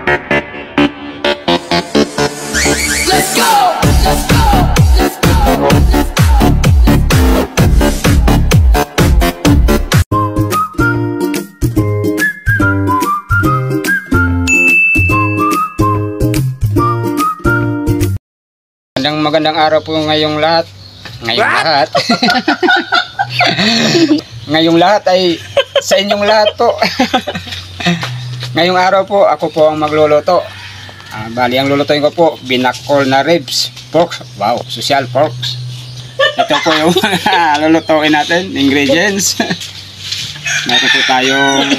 Let's go! Let's go! Let's go! Magandang araw po ngayong lahat. Ngayong lahat ay sa inyong lahat po. Ngayong araw po ako po ang magluluto. Bali ang lulutuin ko po binakol na ribs, pork. Wow, social pork. Ito po yung lulutuin natin, ingredients. Meron po tayong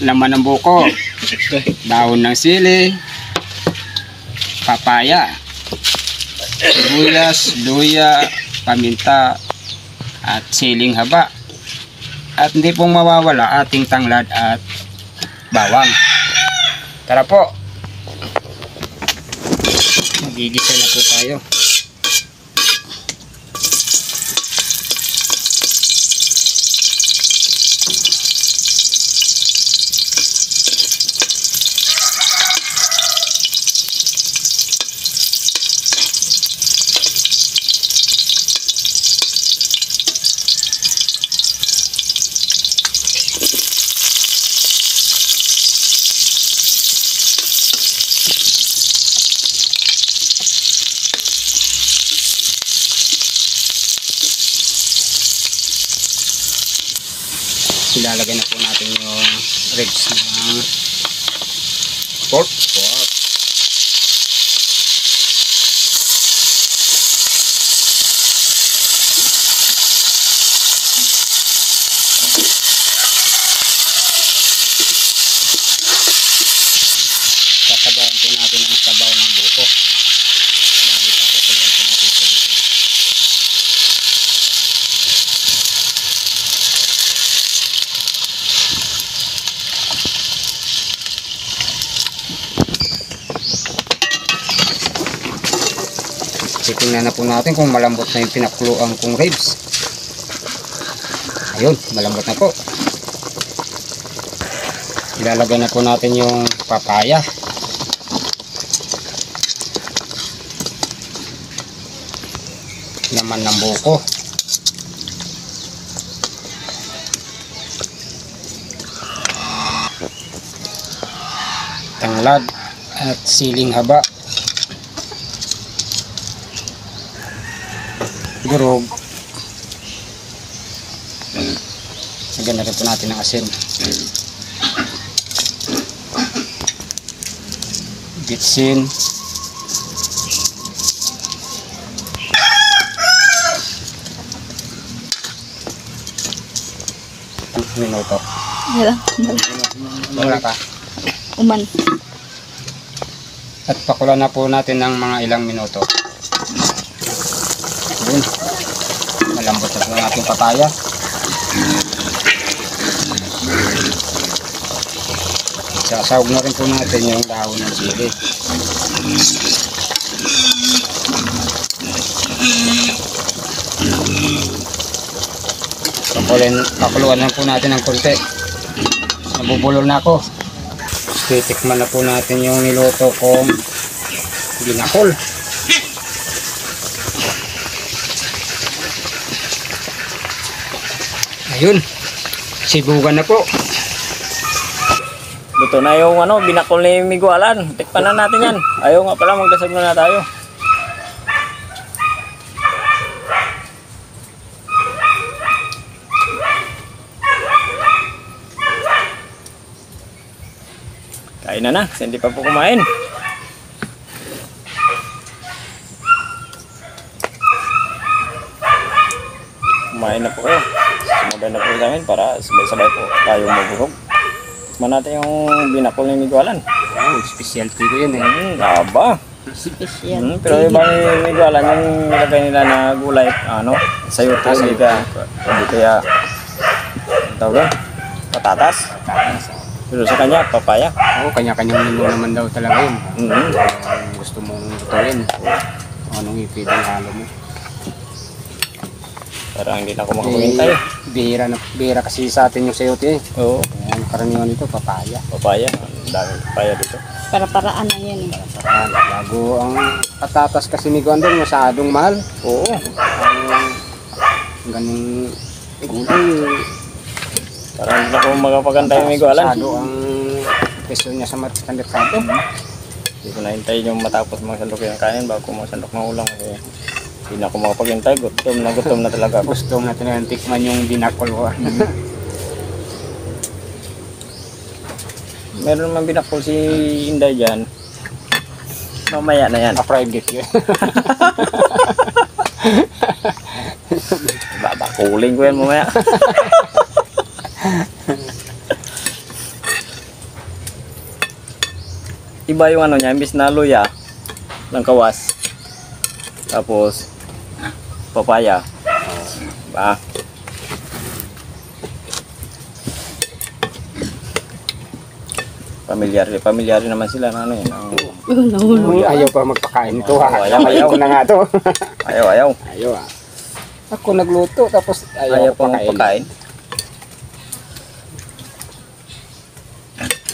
laman ng buko, dahon ng sili, papaya, sibuyas, luya, paminta, at siling haba. At hindi pong mawawala ating tanglad at bawang. Tara po. Magigisa na po tayo. Ilalagay na po natin yung ribs ng pork. Sasabawan po natin ang sabaw ng buko. Lagi pa po natin sa dito. Tingnan na po natin kung malambot na yung pinakuluan kong ribs. Ayun, malambot na po. Ilalagay na po natin yung papaya. Laman ng buko. Tanglad at siling haba. Gurog. Sagyan na rin po natin ng asin. Bitsin. 1 minuto. Wala ka. Uman. At pakulan na po natin ng mga ilang minuto. Yun. Malambot na po ang ating papaya. Sasawag na rin po natin yung dahon ng sili. Pakuluan na po natin ng konti. Nabubulol na ako. Titikman na po natin yung niluto kong binakol. Ayun, sibugan na po. Luto na yung binakol ni Migualan. Tikpan na natin yan. Ayaw nga pala, magdasag na tayo. Kain na, hindi pa po kumain. Kumain na po kayo. Sumabay na po sa amin para sabay-sabay po tayong mabuhog. Tikman natin yung binakol ni Migualan. Oh, specialty ko yun eh. Aba. Special. Pero iba ni Migualan yung nilagay nila na gulay, sayote, hindi kaya tawag patatas. Pero sa kanya, papaya. Oo, kanya-kanyang menu naman daw talaga yun. Ang gusto mong lutuin. Anong ipidang halo mo. Parang hindi na ako makakuhintay. Bihira kasi sa atin yung sayote eh. Oo. Karaniwan ito, papaya. Papaya. Ang daming papaya dito. Para-paraan na yan eh. Bago ang patatas kasi ni Gondong masyadong mahal. Oo. Ang ganung gulay. Parang hindi ako magpapagantay ng igualan. Masyado ang peso niya sa merkado. Hindi ko nahintay yung matapos mga sandok yung kanin bago mga sandok ng ulang. Kasi hindi na ako makapaghintay. Gutom na talaga ako. Gusto natin na tikman yung binakol ko. Meron naman binakol si Inday dyan. Mamaya na yan. Private yun. Babakuling ko yan mamaya. Iba yung ano niya, imbis na luya ng kawas. Tapos papaya. Diba? Pamilyar naman sila na ano yun. Uy, ayaw pa magpakain ito ha. Ayaw. Ayaw na nga to. Ayaw. Ayaw ah. Ako nagluto tapos ayaw Ayaw pang pagkain.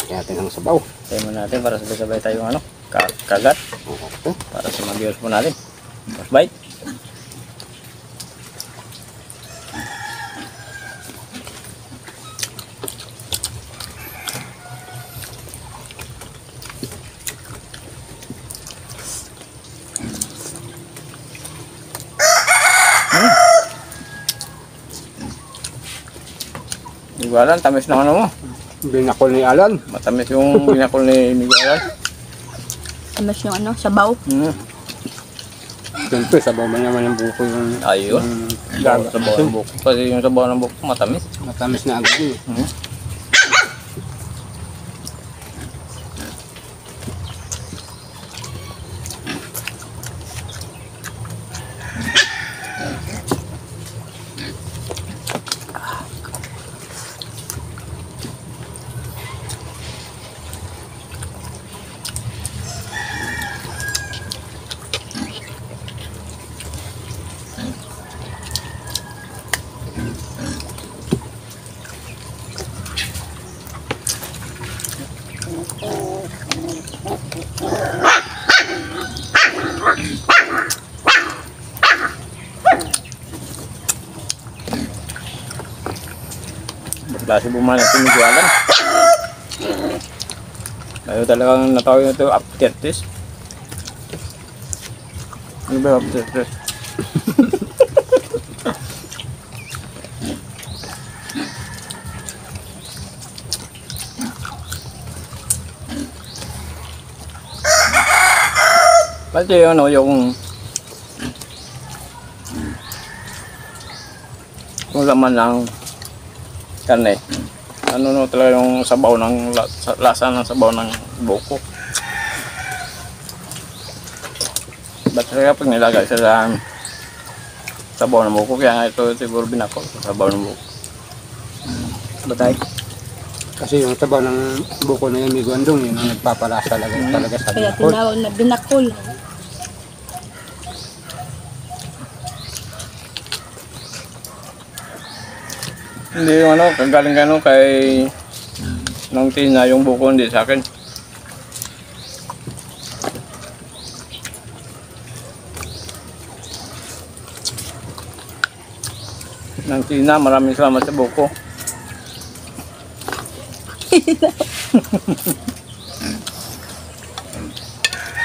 Kaya natin ang sabaw. Tayo muna natin para sabay-sabay tayong ano, kagat. Okay. Para sa mga viewers po natin. First bite. Igualan, tamis ng ano mo. Binakol ni Alan. Matamis yung binakol ni Igualan. Tamas yung ano, sabaw. Siyempre, sabaw ba naman yung buko yung Ayun. Sabaw ng buko. Kasi yung sabaw ng buko matamis. matamis na agad yun. Klase bumalan ito Igualan. Ayaw talagang natawag na ito after taste. Ano ba yung after taste? Kasi ano yung laman ng karne. Ano no talaga yung sabaw ng lasa ng sabaw ng buko. Ba't kaya pag nilagay sa sabaw ng buko, kaya ito siguro binakol sa sabaw ng buko. Batay. Kasi yung sabaw ng buko na yun, may gondong yun ang nagpapalasa talaga sa Kaya binakol. tinawag na binakol. Hindi yung ano, kagaling ano kay nung tina yung buko hindi sa akin. Nang tina, maraming salamat sa buko.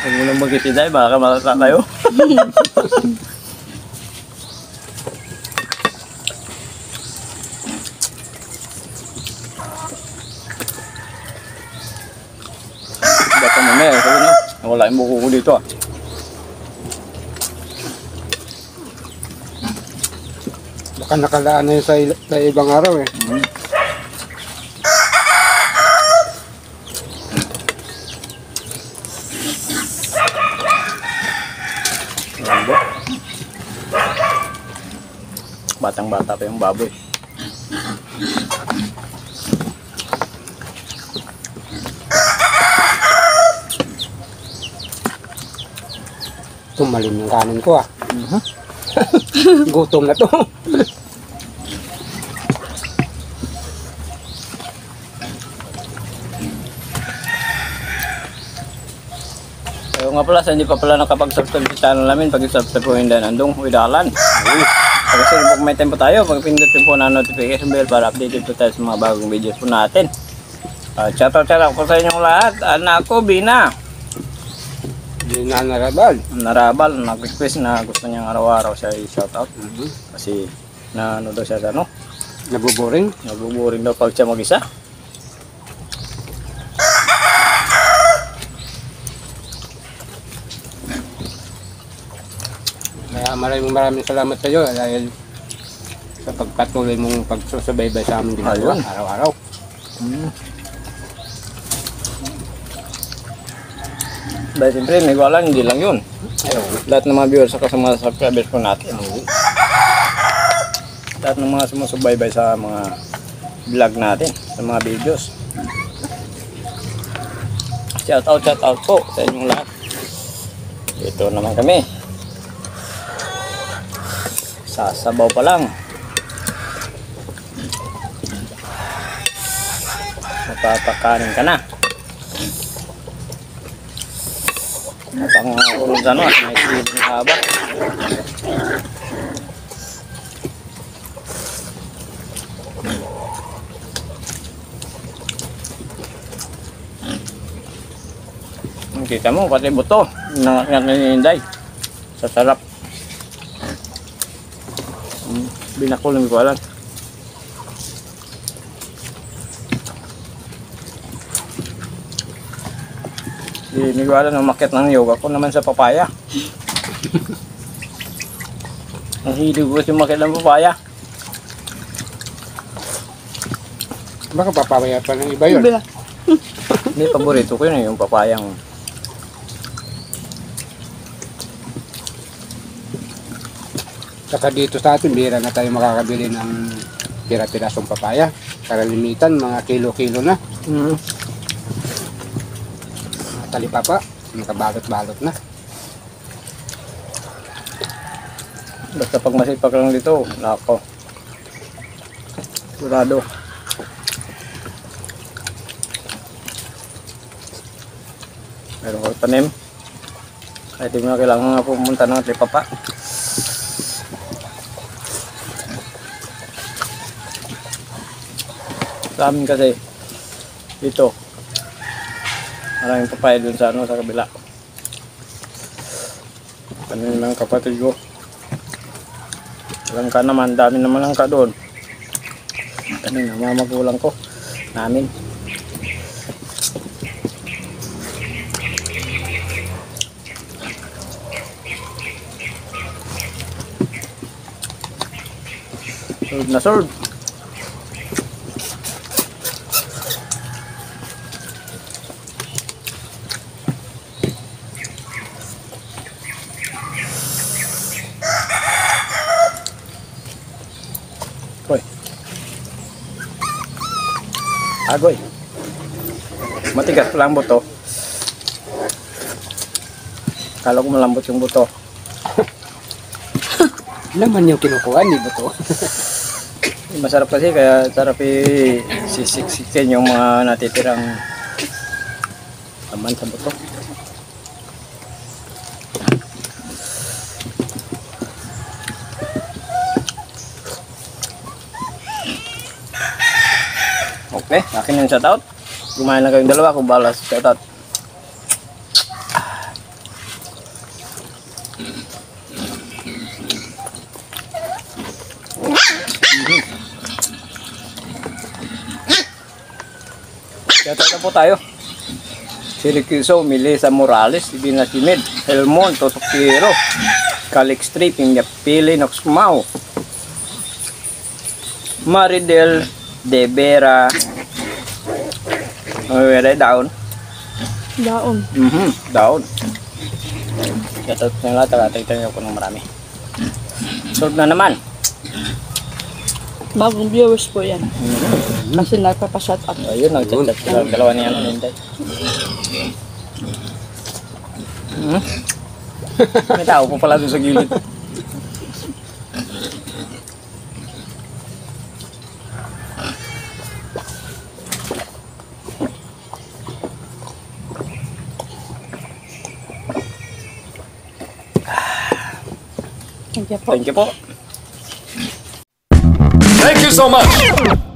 Huwag mo nang magkitiday, baka malata tayo. Baka mamaya, sabi na, nawala yung buko ko dito ah. Baka nakalaan na yun sa ibang araw eh. Batang-bata pa yung baboy. Tumalim yung kanin ko ah. Gutom na to. Ayaw nga pala, sa hindi pa pala nakapag-subscribe sa channel namin, pag-subscribe po yung Danandong Uidalan. Pag po may time po tayo, pag-pindot po na notification bell para updated po tayo sa mga bagong videos po natin. Shoutout po sa inyong lahat. Anak ko, Bina. Bina Narabal. Narabal, nag-request na gusto niyang araw-araw siya i-shoutout. Kasi na ano daw siya sa ano? Nabuboring. Nabuboring daw pag siya mag-isa. Kaya maraming salamat sa iyo dahil sa pagpatuloy mong pagsusubaybay sa amin ginagawa Ayun. araw-araw. Dahil siyempre, may wala, hindi lang yun. Lahat ng mga viewers at sa mga subscribers po natin. Lahat ng mga sumusubaybay sa mga vlog natin, sa mga videos. Shout out po sa inyong lahat. Ito naman kami. Sasabaw pa lang. Mapapakanin ka na. Napangakulong sa ano at may silong haba. Kita mo, pati buto. Nanginday. Sa sarap. Binakol ng igualan. Si Migualan umakyat ng yoga ko naman sa papaya. Ang hilig ko si umakyat ng papaya. Baka papamaya pa ng iba yun. Bila. Hindi, paborito ko yun yung papayang. Saka dito sa atin, bihira na tayo makakabili ng pira-pirasong papaya. Karalimitan, mga kilo-kilo na. Talipapa, nakabalot-balot na. Basta pag masipag lang dito, nako. Sigurado. Meron ko tanim. Kahit di mo na kailangan nga pumunta ng Talipapa. Sa amin kasi, dito, maraming papaya dun sa ano, sa kabila. Tanim ng kapatid ko. Langka naman, dami naman langka doon. Tanim ng mga magulang ko, namin. Solve na solve. Hoy. Agoy. Matigas pala ang buto. Kala ko malambot yung buto. Laman yung kinukuha, di ba to? Masarap kasi, kaya sarap sisiksikin yung mga natitirang laman sa buto. Okay, akin yung shoutout. Kumain lang kayong dalawa, kung bahala sa shoutout. Shoutout na po tayo. Siricuso, Melissa Morales, Ibina Simid, Elmon, Tosokiro, Calix Street, Pili, Noxmao, Maridel, De Vera, down. Daon. Down. Shoutout na lahat, tagatay-tayo ko ng marami. Solve na naman. Bagong viewers po yan. Kasi nagpapashut up. Ayun, nag-chat-chat sila. Dalawa niya ng Linday. May tao po pala doon sa gilid. Thank you po. Thank you po. Thank you so much.